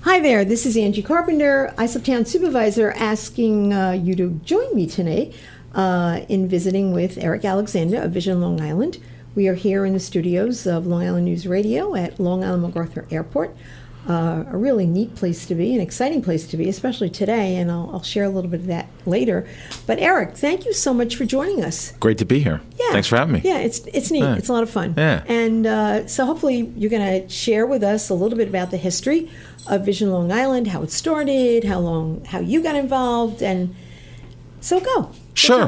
Hi there, this is Angie Carpenter, Islip Town Supervisor, asking you to join me today in visiting with Eric Alexander of Vision Long Island. We are here in the studios of Long Island News Radio at Long Island MacArthur Airport. A really neat place to be, an exciting place to be, especially today, and I'll share a little bit of that later. But Eric, thank you so much for joining us. Great to be here. Yeah. Thanks for having me. Yeah, it's neat. Yeah. It's a lot of fun. Yeah. And so hopefully you're going to share with us a little bit about the history of Vision Long Island, how it started, how you got involved, and so go. Sure.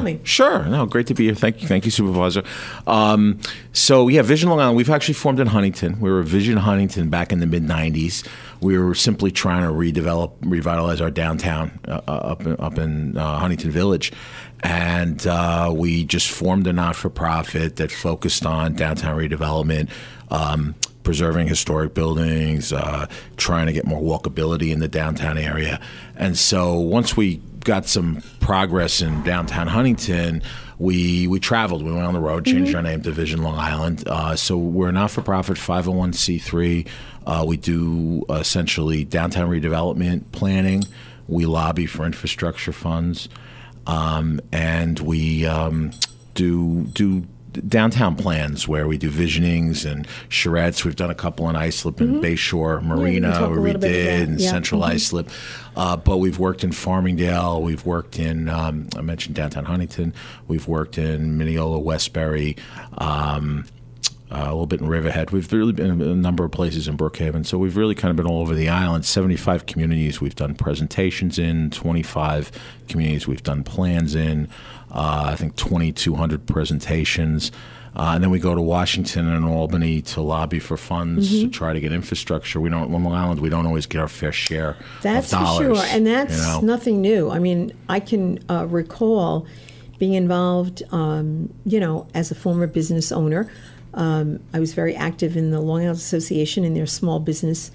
No, great to be here. Thank you, Supervisor. Vision Long Island. We've actually formed in Huntington. We were Vision Huntington back in the mid '90s. We were simply trying to revitalize our downtown up in Huntington Village, and we just formed a not-for-profit that focused on downtown redevelopment. Preserving historic buildings, trying to get more walkability in the downtown area. And so once we got some progress in downtown Huntington, we traveled. We went on the road, changed our name to Vision Long Island. So we're a not-for-profit 501c3. We do essentially downtown redevelopment planning. We lobby for infrastructure funds. And we do downtown plans where we do visionings and charrettes. We've done a couple in Islip and Bayshore Marina, where we did, and Central Islip. But we've worked in Farmingdale. We've worked in, I mentioned downtown Huntington. We've worked in Mineola, Westbury, a little bit in Riverhead. We've really been in a number of places in Brookhaven. So we've really kind of been all over the island. 75 communities we've done presentations in, 25 communities we've done plans in. I think 2,200 presentations. And then we go to Washington and Albany to lobby for funds to try to get infrastructure. On Long Island, we don't always get our fair share of dollars. That's for sure, and that's nothing new. I mean, I can recall being involved, as a former business owner. I was very active in the Long Island Association in their small business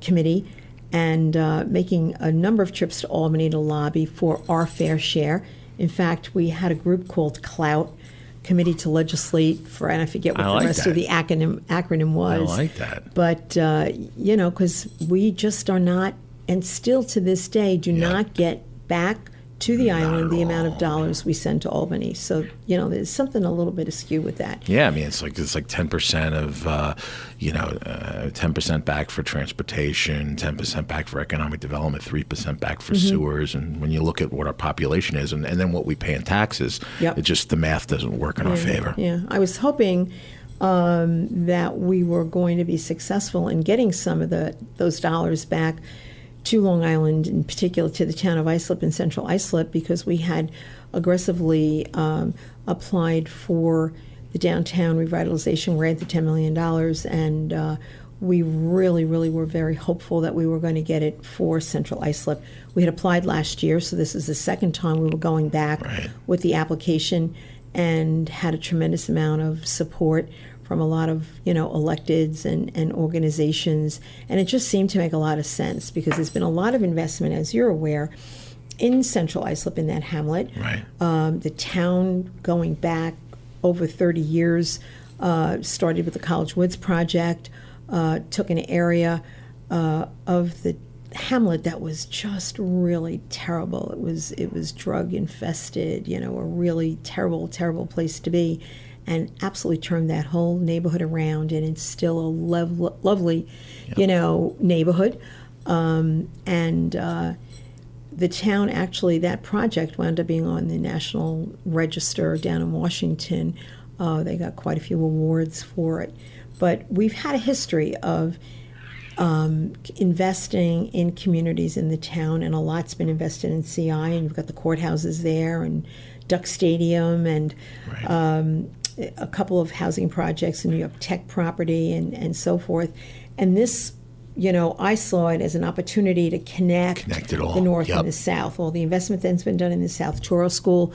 committee, and making a number of trips to Albany to lobby for our fair share. In fact, we had a group called CLOUT, Committee to Legislate for, and I forget what the rest of the acronym was. I like that. But, because we just are not, and still to this day, do not get back to the island the amount of dollars we send to Albany. So, there's something a little bit askew with that. Yeah, I mean, it's like 10% of, 10% back for transportation, 10% back for economic development, 3% back for sewers. And when you look at what our population is and then what we pay in taxes, it just, the math doesn't work in our favor. Yeah, I was hoping that we were going to be successful in getting some of those dollars back to Long Island, in particular to the town of Islip and Central Islip, because we had aggressively applied for the downtown revitalization grant, the $10 million, and we really, really were very hopeful that we were going to get it for Central Islip. We had applied last year, so this is the second time we were going back with the application, and had a tremendous amount of support from a lot of, electeds and organizations. And it just seemed to make a lot of sense because there's been a lot of investment, as you're aware, in Central Islip, in that hamlet. Right. The town, going back over 30 years, started with the College Woods project, took an area of the hamlet that was just really terrible. It was drug infested, a really terrible, terrible place to be, and absolutely turned that whole neighborhood around, and it's still a lovely, neighborhood. The town, actually, that project wound up being on the National Register down in Washington. They got quite a few awards for it. But we've had a history of investing in communities in the town, and a lot's been invested in CI, and you've got the courthouses there, and Duck Stadium, and a couple of housing projects in New York Tech property, and so forth. And this, I saw it as an opportunity to connect it all. The North and the South. All the investment that's been done in the South. Choro School,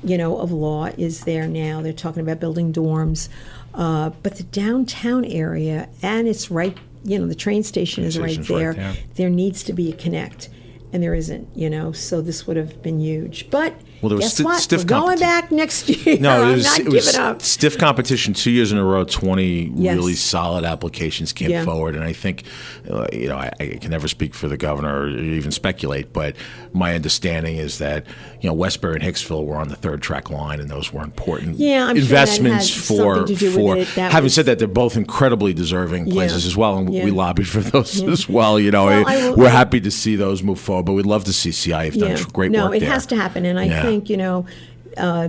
of Law is there now. They're talking about building dorms. But the downtown area, and it's right, the train station is right there. There needs to be a connect. and there isn't, so this would have been huge. But Well, there was guess what? stiff We're going competition. back next year. No, I'm it was, not it giving was up. stiff competition 2 years in a row. 20 Yes. really solid applications came Yeah. forward, and I think, I can never speak for the governor or even speculate, but my understanding is that Westbury and Hicksville were on the third track line, and those were important Yeah, I'm sure that investments had for. something to do with it. That having was- said that, they're both incredibly deserving places as well, and Yeah. we lobbied for those as well. I will- We're happy to see those move forward, but we'd love to see CI. You've done great no, work it there. has to happen, and I Yeah. think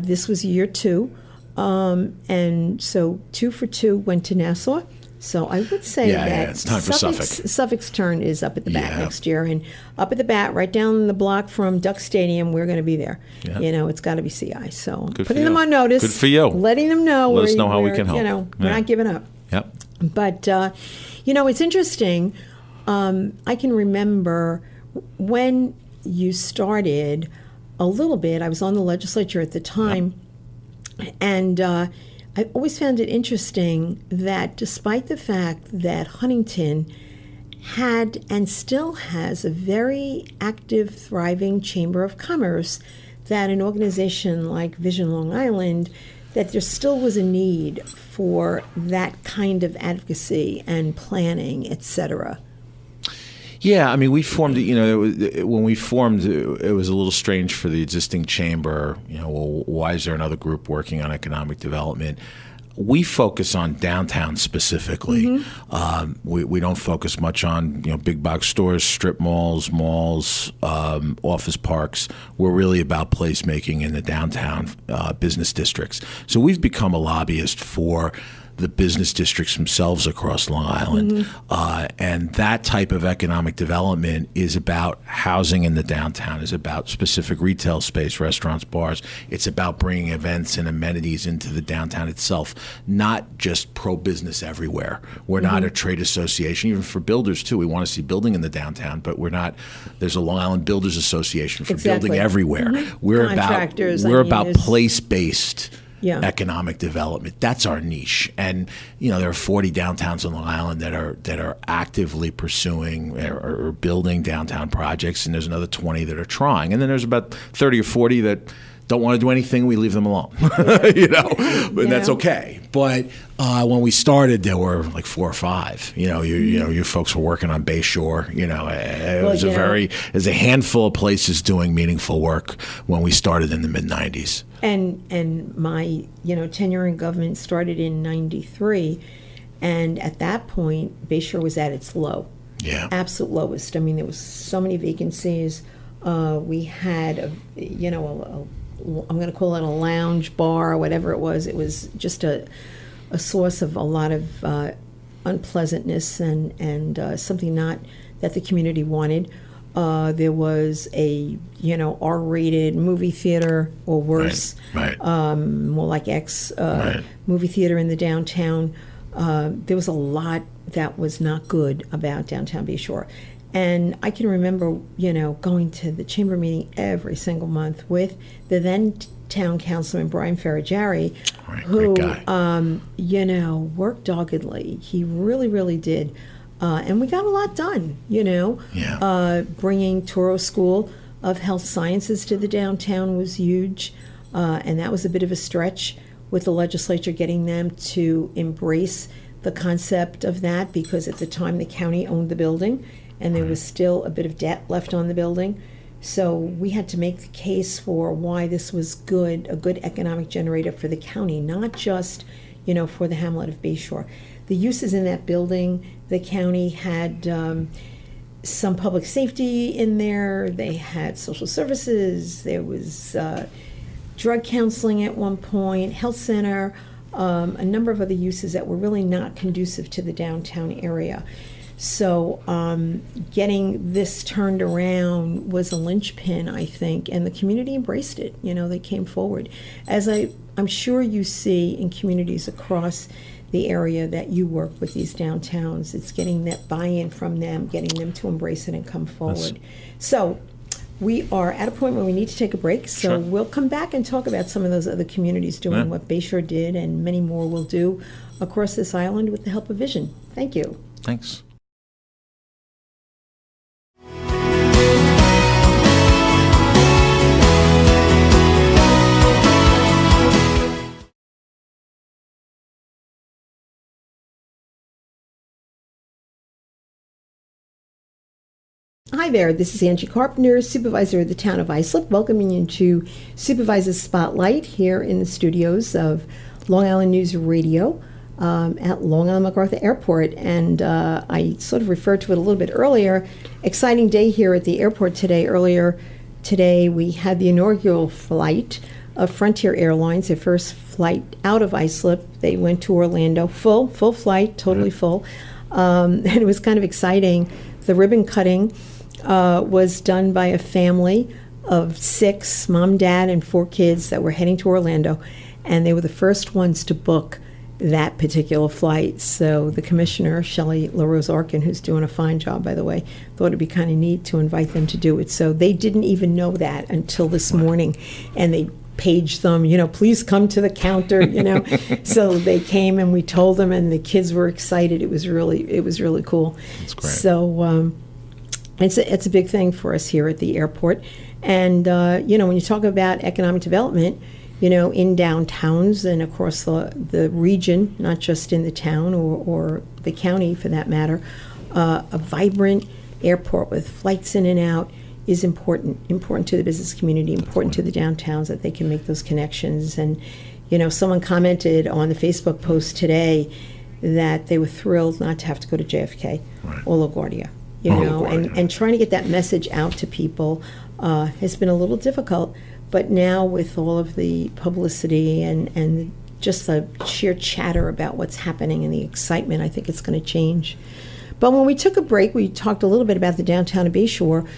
this was year 2, and so 2 for 2 went to Nassau. So I would say that it's time for Suffolk. Suffolk's turn is up at the bat Yeah. next year, and up at the bat, right down the block from Duck Stadium, we're going to be there. Yeah. It's got to be CI. So Good for putting them you. on notice. Good for you. Letting them know. Let us know how we can help. We're Yeah. not giving up. Yep. But, it's interesting. I can remember when you started a little bit, I was on the legislature at the time, and I always found it interesting that despite the fact that Huntington had and still has a very active, thriving Chamber of Commerce, that an organization like Vision Long Island, that there still was a need for that kind of advocacy and planning, et cetera. Yeah, I mean, we formed. When we formed, it was a little strange for the existing chamber. Well, why is there another group working on economic development? We focus on downtown specifically. We don't focus much on big box stores, strip malls, office parks. We're really about placemaking in the downtown business districts. So we've become a lobbyist for the business districts themselves across Long Island. And that type of economic development is about housing in the downtown, is about specific retail space, restaurants, bars. It's about bringing events and amenities into the downtown itself, not just pro-business everywhere. We're not a trade association, even for builders too. We want to see building in the downtown, but we're not. There's a Long Island Builders Association for building everywhere. We're Contractors, about there's- place-based Yeah. economic development. That's our niche. And there are 40 downtowns on Long Island that are actively pursuing or building downtown projects, and there's another 20 that are trying. And then there's about 30 or 40 that don't want to do anything. We leave them alone. And that's okay. But when we started, there were like 4 or 5. You folks were working on Bay Shore. There's a handful of places doing meaningful work when we started in the mid-90s. And my tenure in government started in '93, and at that point, Bayshore was at its low, absolute lowest. I mean, there was so many vacancies. We had I'm going to call it a lounge bar or whatever it was. It was just a source of a lot of unpleasantness and something not that the community wanted. There was a R-rated movie theater or worse, Right. more like X movie theater in the downtown. There was a lot that was not good about downtown Bayshore. And I can remember, going to the chamber meeting every single month with the then town councilman Brian Ferriggiari, who, great guy. worked doggedly. He really, really did. And we got a lot done, bringing Toro School of Health Sciences to the downtown was huge. And that was a bit of a stretch with the legislature getting them to embrace the concept of that, because at the time the county owned the building and there was still a bit of debt left on the building. So we had to make the case for why this was a good economic generator for the county, not just, for the hamlet of Bayshore. The uses in that building, the county had some public safety in there. They had social services. There was drug counseling at one point, health center, a number of other uses that were really not conducive to the downtown area. So getting this turned around was a linchpin, I think, and the community embraced it. They came forward. As I'm sure you see in communities across the area that you work with, these downtowns, it's getting that buy-in from them, getting them to embrace it and come forward. So we are at a point where we need to take a break, so we'll come back and talk about some of those other communities doing what Bayshore did, and many more will do across this island with the help of Vision. Thank you. Thanks. Hi there, this is Angie Carpenter, Supervisor of the Town of Islip, welcoming you to Supervisor Spotlight here in the studios of Long Island News Radio at Long Island MacArthur Airport. And I sort of referred to it a little bit earlier. Exciting day here at the airport today. Earlier today we had the inaugural flight of Frontier Airlines, their first flight out of Islip. They went to Orlando, full flight, totally full. And it was kind of exciting. The ribbon cutting was done by a family of 6, mom, dad, and 4 kids that were heading to Orlando, and they were the first ones to book that particular flight. So the commissioner, Shelley LaRose Arkin, who's doing a fine job, by the way, thought it'd be kind of neat to invite them to do it. So they didn't even know that until this morning, and they paged them, please come to the counter, So they came and we told them, and the kids were excited. It was really cool. That's great. So it's a big thing for us here at the airport. And when you talk about economic development, in downtowns and across the region, not just in the town or the county for that matter, a vibrant airport with flights in and out is important to the business community, important to the downtowns, that they can make those connections. And, someone commented on the Facebook post today that they were thrilled not to have to go to JFK or LaGuardia, and trying to get that message out to people has been a little difficult. But now with all of the publicity and just the sheer chatter about what's happening and the excitement, I think it's going to change. But when we took a break, we talked a little bit about the downtown of Bayshore.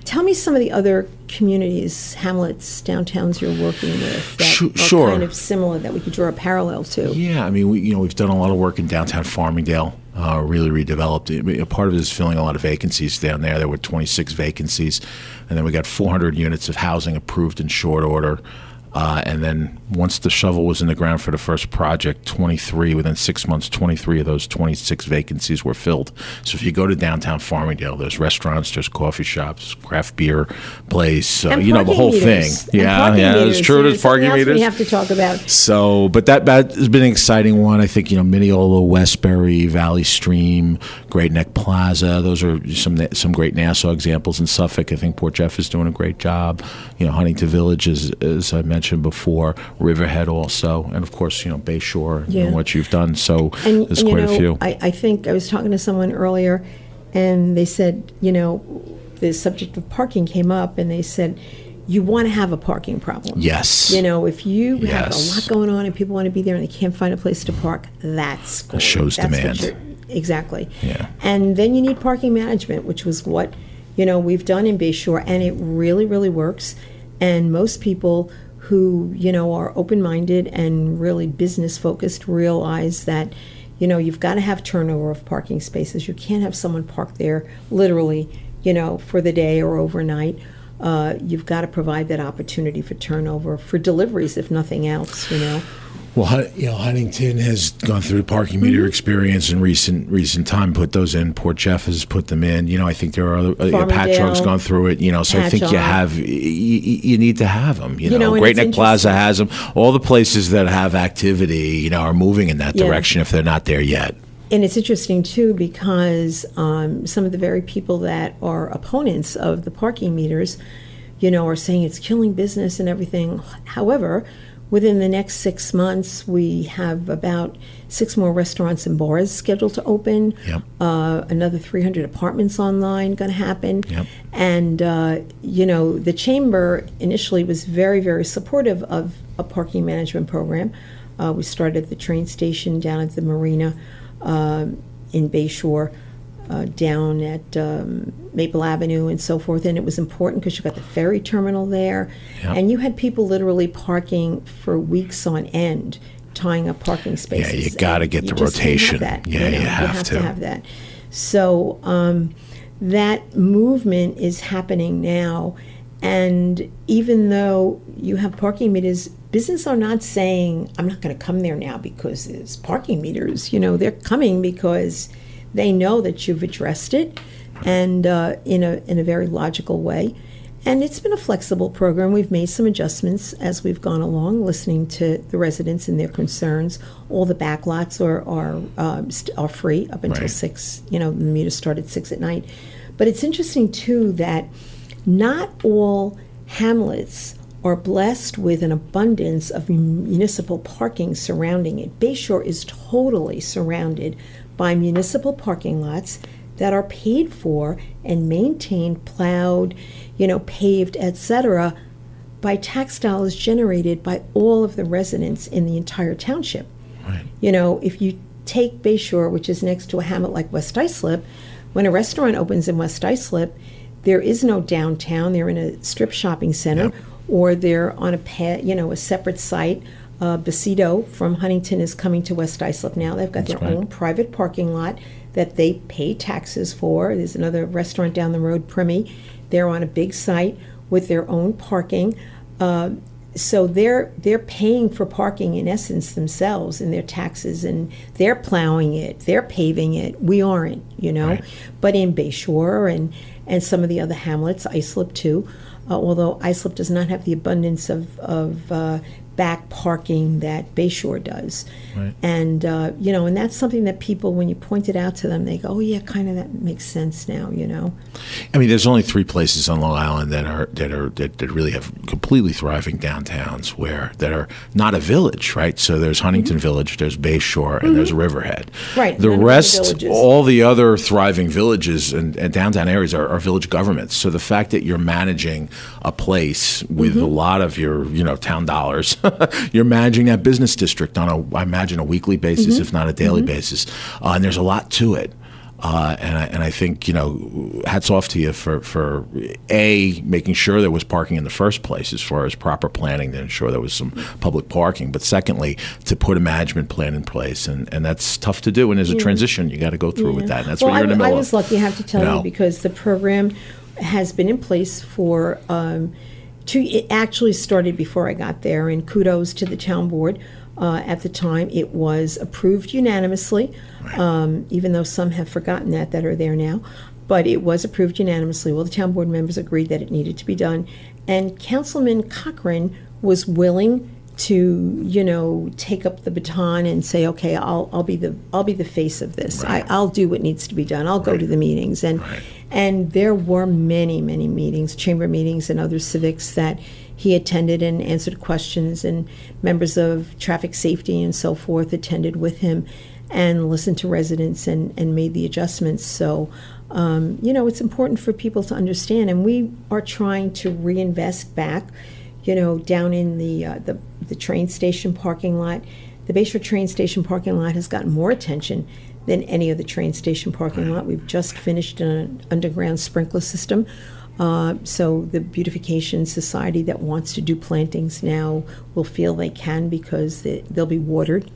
Tell me some of the other communities, hamlets, downtowns you're working with that are kind of similar, that we could draw a parallel to. Yeah, I mean, we've done a lot of work in downtown Farmingdale, really redeveloped it. I mean, a part of it is filling a lot of vacancies down there. There were 26 vacancies, and then we got 400 units of housing approved in short order. And then once the shovel was in the ground for the first project, within 6 months, 23 of those 26 vacancies were filled. So if you go to downtown Farmingdale, there's restaurants, there's coffee shops, craft beer place, the whole meters. thing. Yeah, it's true. There's parking meters. We have to talk about. So, but that has been an exciting one. I think, Mineola, Westbury, Valley Stream, Great Neck Plaza. Those are some great Nassau examples in Suffolk. I think Port Jeff is doing a great job. Huntington Village, as I mentioned before, Riverhead also, and of course, Bayshore and what you've done. So there's quite a few. I think I was talking to someone earlier, and they said, the subject of parking came up, and they said, you want to have a parking problem. Yes. If you have a lot going on and people want to be there and they can't find a place to park, that's cool. That shows demand. Exactly. Yeah. And then you need parking management, which was what, we've done in Bayshore, and it really, really works. And most people who, are open-minded and really business-focused realize that, you've got to have turnover of parking spaces. You can't have someone park there literally, for the day or overnight. You've got to provide that opportunity for turnover, for deliveries, if nothing else, Well, Huntington has gone through the parking meter experience in recent time, put those in. Port Jeff has put them in. I think there are other. Patchogue's gone through it. So I think you need to have them. Great Neck Plaza has them. All the places that have activity, are moving in that direction if they're not there yet. And it's interesting, too, because some of the very people that are opponents of the parking meters, are saying it's killing business and everything. However, within the next 6 months, we have about 6 more restaurants and bars scheduled to open. Yep. Another 300 apartments online going to happen. Yep. And, the chamber initially was very, very supportive of a parking management program. We started at the train station, down at the marina in Bayshore, down at Maple Avenue and so forth. And it was important because you got the ferry terminal there. Yep. And you had people literally parking for weeks on end, tying up parking spaces. Yeah, you got to get the rotation. You have to have that. So that movement is happening now. And even though you have parking meters, businesses are not saying, I'm not going to come there now because there's parking meters. They're coming because they know that you've addressed it, and in a very logical way. And it's been a flexible program. We've made some adjustments as we've gone along, listening to the residents and their concerns. All the backlots are free up until 6. The meters start at 6 at night. But it's interesting, too, that not all hamlets are blessed with an abundance of municipal parking surrounding it. Bayshore is totally surrounded by municipal parking lots that are paid for and maintained, plowed, paved, etc., by tax dollars generated by all of the residents in the entire township. Right. If you take Bayshore, which is next to a hamlet like West Islip, when a restaurant opens in West Islip, there is no downtown. They're in a strip shopping center, Yep. or they're on a separate site. Bacito from Huntington is coming to West Islip now. They've got That's their right. own private parking lot that they pay taxes for. There's another restaurant down the road, Primy. They're on a big site with their own parking. So they're paying for parking in essence themselves in their taxes, and they're plowing it, they're paving it. We aren't, Right. But in Bayshore and some of the other hamlets, Islip too, although Islip does not have the abundance of back parking that Bayshore does. Right. And, and that's something that people, when you point it out to them, they go, oh yeah, kind of that makes sense now, I mean, there's only 3 places on Long Island that really have completely thriving downtowns that are not a village, right? So there's Huntington Village, there's Bayshore, and there's Riverhead. Right, The none of the rest, villages. all the other thriving villages and downtown areas are village governments. So the fact that you're managing a place with a lot of your, town dollars, you're managing that business district on I imagine a weekly basis, if not a daily basis, and there's a lot to it. And I think, hats off to you for making sure there was parking in the first place as far as proper planning to ensure there was some public parking. But secondly, to put a management plan in place. And that's tough to do. And there's a transition you got to go through with that. And that's what you're in the middle of. I was lucky, I have to tell you, because the program has been in place for it actually started before I got there, and kudos to the town board. At the time, it was approved unanimously, even though some have forgotten that are there now. But it was approved unanimously. Well, the town board members agreed that it needed to be done. And Councilman Cochran was willing to, take up the baton and say, okay, I'll be the face of this. Right. I'll do what needs to be done. I'll go to the meetings. And there were many, many meetings, chamber meetings and other civics that he attended and answered questions, and members of traffic safety and so forth attended with him and listened to residents and made the adjustments. So, it's important for people to understand, and we are trying to reinvest back, down in the train station parking lot. The Bayshore train station parking lot has gotten more attention than any of the train station parking lot. We've just finished an underground sprinkler system. So the Beautification Society that wants to do plantings now will feel they can because they'll be watered,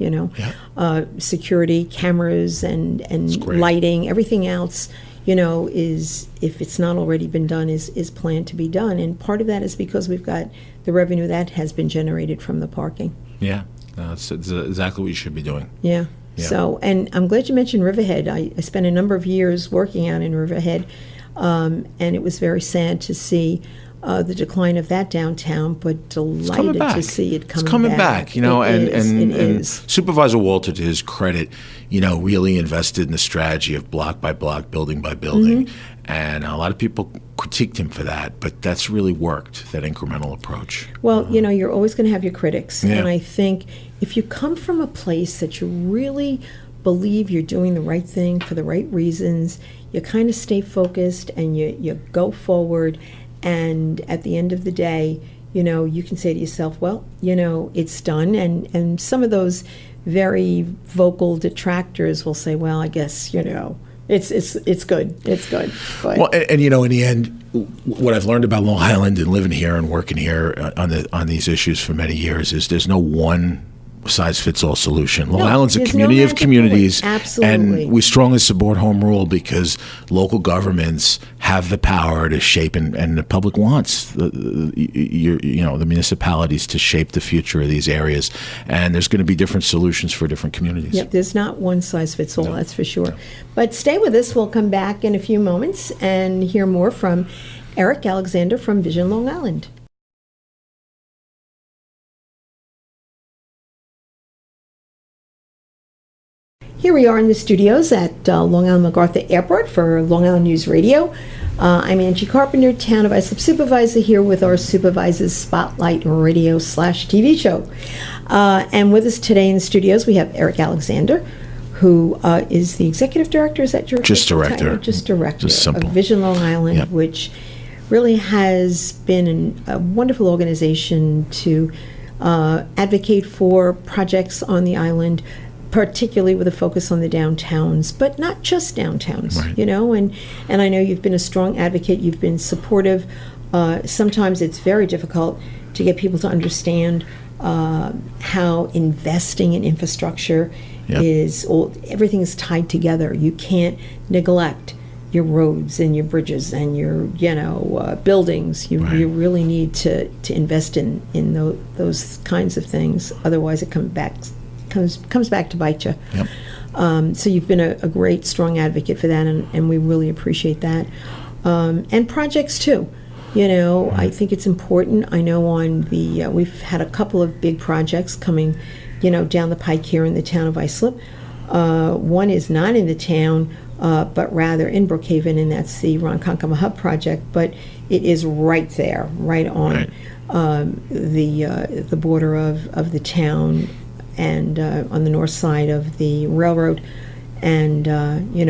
security, cameras, and lighting, everything else, is, if it's not already been done, is planned to be done. And part of that is because we've got the revenue that has been generated from the parking. Yeah, that's exactly what you should be doing. Yeah. So, and I'm glad you mentioned Riverhead. I spent a number of years working out in Riverhead, and it was very sad to see the decline of that downtown, but delighted to see it coming back. And Supervisor Walter, to his credit, really invested in the strategy of block by block, building by building. And a lot of people critiqued him for that, but that's really worked, that incremental approach. Well, you're always going to have your critics. Yeah. And I think if you come from a place that you really believe you're doing the right thing for the right reasons, you kind of stay focused and you go forward. And at the end of the day, you can say to yourself, well, it's done. And some of those very vocal detractors will say, well, I guess, it's good. It's good. But, well, and in the end, what I've learned about Long Island and living here and working here on these issues for many years is there's no one size fits all solution. Long Island's a community of communities, Absolutely. And we strongly support home rule because local governments have the power to shape, and the public wants the municipalities to shape the future of these areas. And there's going to be different solutions for different communities. Yep, there's not one size fits all, that's for sure. But stay with us. We'll come back in a few moments and hear more from Eric Alexander from Vision Long Island. Here we are in the studios at Long Island MacArthur Airport for Long Island News Radio. I'm Angie Carpenter, Town of Islip Supervisor, here with our Supervisor Spotlight radio/TV show. And with us today in the studios, we have Eric Alexander, who is the Executive Director. Is that your Just Director. Just Director Just simple. of Vision Long Island, Yep. which really has been a wonderful organization to advocate for projects on the island, particularly with a focus on the downtowns, but not just downtowns, Right. you know, and I know you've been a strong advocate, you've been supportive. Sometimes it's very difficult to get people to understand how investing in infrastructure Yep. everything is tied together. You can't neglect your roads and your bridges and your, buildings. You really need to invest in those kinds of things. Otherwise, it comes back to bite you. Yep. So you've been a great, strong advocate for that, and we really appreciate that. And projects too. I think it's important. I know we've had a couple of big projects coming, down the pike here in the town of Islip. One is not in the town, but rather in Brookhaven, and that's the Ronkonkoma Hub project. But it is right there, right on the border of the town, and on the north side of the railroad, and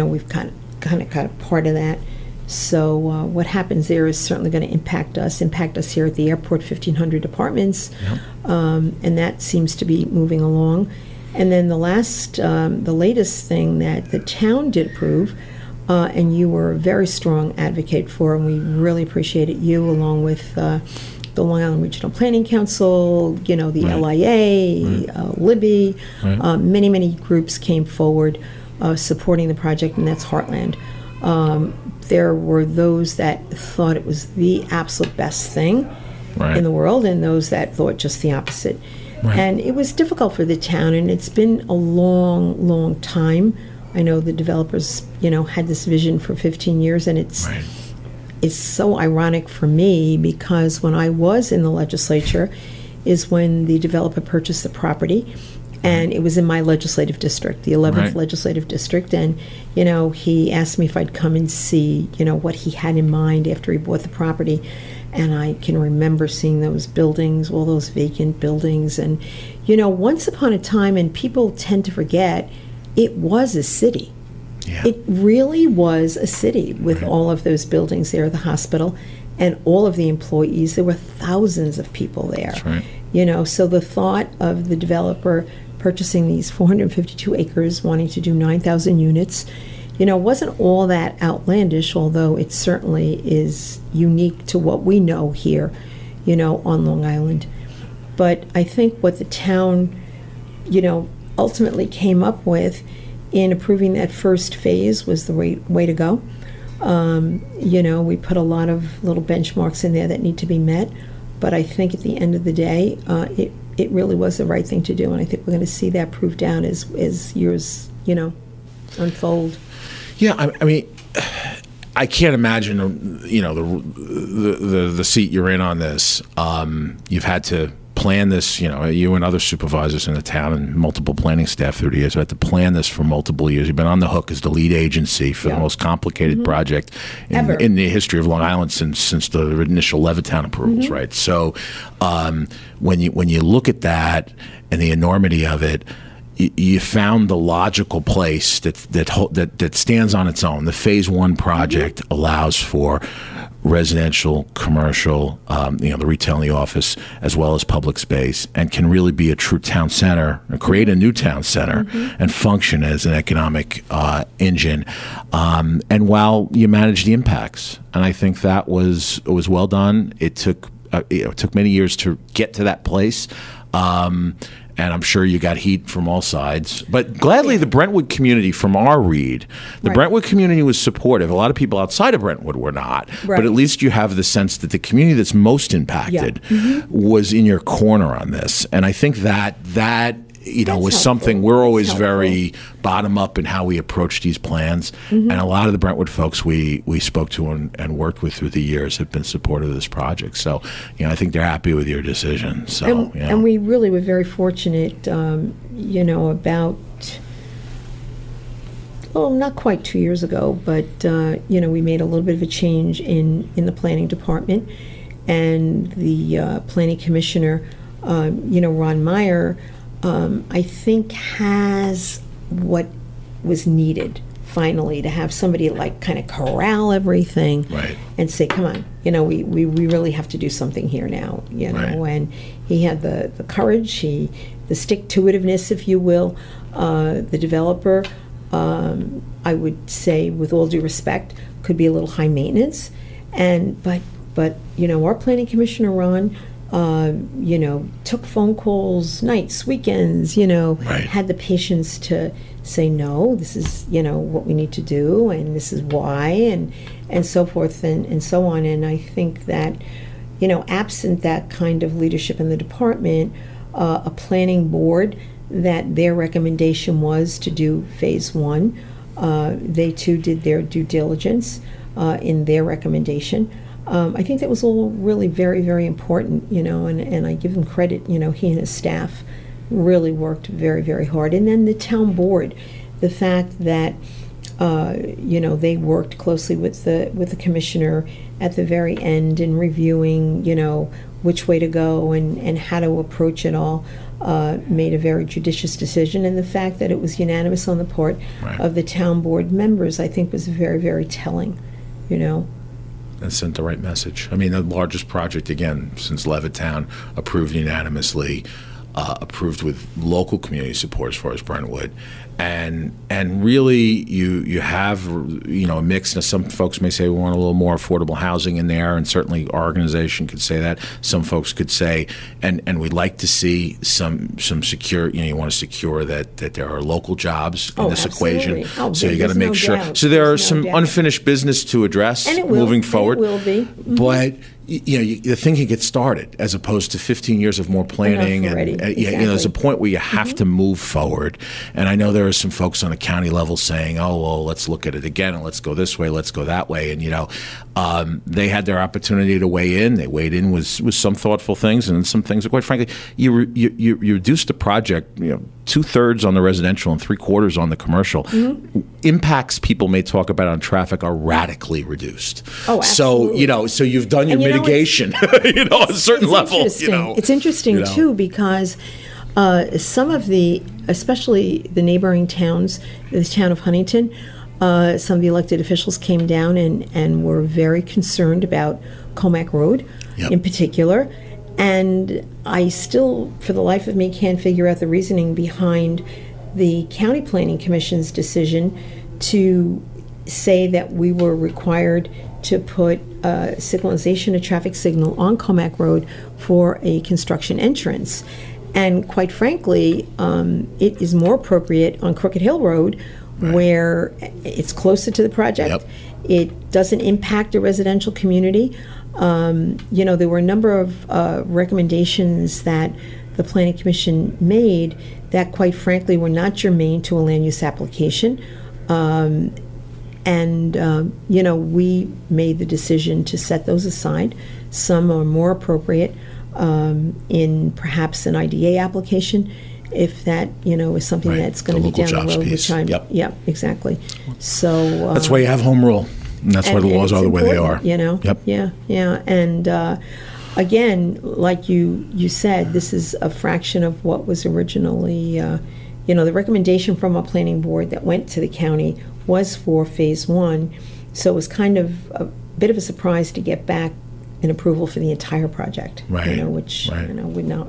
we've kind of got a part of that. So what happens there is certainly going to impact us here at the airport, 1,500 apartments, and that seems to be moving along. And then the latest thing that the town did approve, and you were a very strong advocate for, and we really appreciated you, along with the Long Island Regional Planning Council, the LIA, Libby, many groups came forward supporting the project, and that's Heartland. There were those that thought it was the absolute best thing in the world, and those that thought just the opposite. And it was difficult for the town, and it's been a long time. I know the developers, had this vision for 15 years, and it's so ironic for me, because when I was in the legislature is when the developer purchased the property, and it was in my legislative district, the 11th legislative district, and he asked me if I'd come and see what he had in mind after he bought the property. And I can remember seeing those buildings, all those vacant buildings, and once upon a time, and people tend to forget, it was a city. It really was a city with all of those buildings there, the hospital, and all of the employees. There were thousands of people there. That's right. So the thought of the developer purchasing these 452 acres, wanting to do 9,000 units, wasn't all that outlandish, although it certainly is unique to what we know here, on Long Island. But I think what the town, ultimately came up with in approving that first phase was the way to go. We put a lot of little benchmarks in there that need to be met, but I think at the end of the day, it really was the right thing to do, and I think we're going to see that proved out as years, unfold. Yeah, I mean, I can't imagine, the seat you're in on this. You've had to plan this, you and other supervisors in the town and multiple planning staff through the years have had to plan this for multiple years. You've been on the hook as the lead agency for the most complicated project in the history of Long Island since the initial Levittown approvals, right? So when you look at that and the enormity of it, you found the logical place that stands on its own. The Phase 1 project allows for residential, commercial, the retail and the office, as well as public space, and can really be a true town center, and create a new town center, and function as an economic engine. And while you manage the impacts, and I think that was well done. It took many years to get to that place. And I'm sure you got heat from all sides. But gladly, the Brentwood community, from our read, the Brentwood community was supportive. A lot of people outside of Brentwood were not. But at least you have the sense that the community that's most impacted was in your corner on this. And I think that was something we're always very bottom up in how we approach these plans. And a lot of the Brentwood folks we spoke to and worked with through the years have been supportive of this project. So, I think they're happy with your decision. So, and we really were very fortunate, about oh, not quite 2 years ago, but, we made a little bit of a change in the planning department. And the planning commissioner, Ron Meyer, I think has what was needed finally to have somebody like kind of corral everything Right. and say, come on, we really have to do something here now, Right. And he had the courage, the stick-to-itiveness, if you will. The developer, I would say, with all due respect, could be a little high maintenance, but our planning commissioner, Ron, took phone calls, nights, weekends, Right. had the patience to say, no, this is, what we need to do, and this is why, and so forth, and so on. And I think that, absent that kind of leadership in the department, a planning board, that their recommendation was to do phase one. They too did their due diligence in their recommendation. I think that was all really very, very important, and I give him credit. He and his staff really worked very, very hard. And then the town board, the fact that they worked closely with the commissioner at the very end in reviewing, which way to go and how to approach it all, made a very judicious decision. And the fact that it was unanimous on the part Right. of the town board members, I think, was very, very telling, And sent the right message. I mean, the largest project, again, since Levittown, approved unanimously, approved with local community support as far as Brentwood. And really, you have, a mix. Now, some folks may say we want a little more affordable housing in there, and certainly our organization could say that. Some folks could say, and we'd like to see some secure, you want to secure that there are local jobs in this absolutely. equation. Oh, So you got to there's make no sure. doubt. So there are There's no some doubt. unfinished business to address And it will. moving And it forward. will be. Mhm. But the thing can get started as opposed to 15 years of more planning. Enough already. There's a Exactly. point where you have to move forward. And I know there are some folks on the county level saying, "Oh, well, let's look at it again, and let's go this way, let's go that way." And they had their opportunity to weigh in. They weighed in with some thoughtful things, and some things, quite frankly, you reduced the project, 2/3 on the residential and 3/4 on the commercial. Impacts people may talk about on traffic are radically reduced. Oh, absolutely. So you've done your And mitigation, at a certain level. Interesting. It's interesting too, because some of especially the neighboring towns, the town of Huntington, some of the elected officials came down and were very concerned about Comac Road Yep. in particular. And I still, for the life of me, can't figure out the reasoning behind the County Planning Commission's decision to say that we were required to put a signalization, a traffic signal on Comac Road for a construction entrance. And quite frankly, it is more appropriate on Crooked Hill Road, where it's closer to the project. Yep. It doesn't impact a residential community. There were a number of recommendations that the Planning Commission made that, quite frankly, were not germane to a land use application. We med the decision to set those aside. Some are more appropriate in perhaps an IDA application, if that, is something Right. that's going The to be local down the jobs road. piece. Which Yep. yeah, exactly. So That's why you have home rule, and that's why the laws it's are the way they are. important, Yep. Yeah. And again, like you said, this is a fraction of what was originally, the recommendation from a planning board that went to the county was for phase one. So it was kind of a bit of a surprise to get back an approval for the entire project. Right, Which right. would not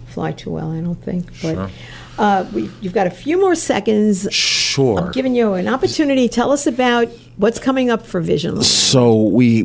fly too well, I don't think. Sure. But you've got a few more seconds. Sure. I'm giving you an opportunity. Tell us about what's coming up for Vision Long So we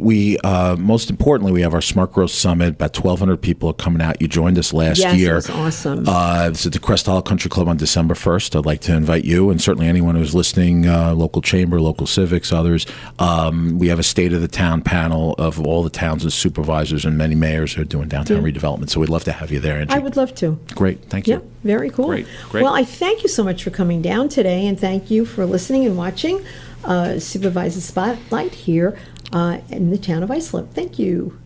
most importantly, we have our Smart Growth Summit. About 1,200 people are coming out. You joined us last Yes, year. it was awesome. It's at the Crest Hollow Country Club on December 1st. I'd like to invite you, and certainly anyone who's listening, local chamber, local civics, others. We have a State of the Town panel of all the towns and supervisors and many mayors who are doing downtown redevelopment. So we'd love to have you there, Angie. I would love to. Great. Thank you. Yeah, very cool. Great. Well, I thank you so much for coming down today, and thank you for listening and watching Supervisor Spotlight here in the town of Islip. Thank you.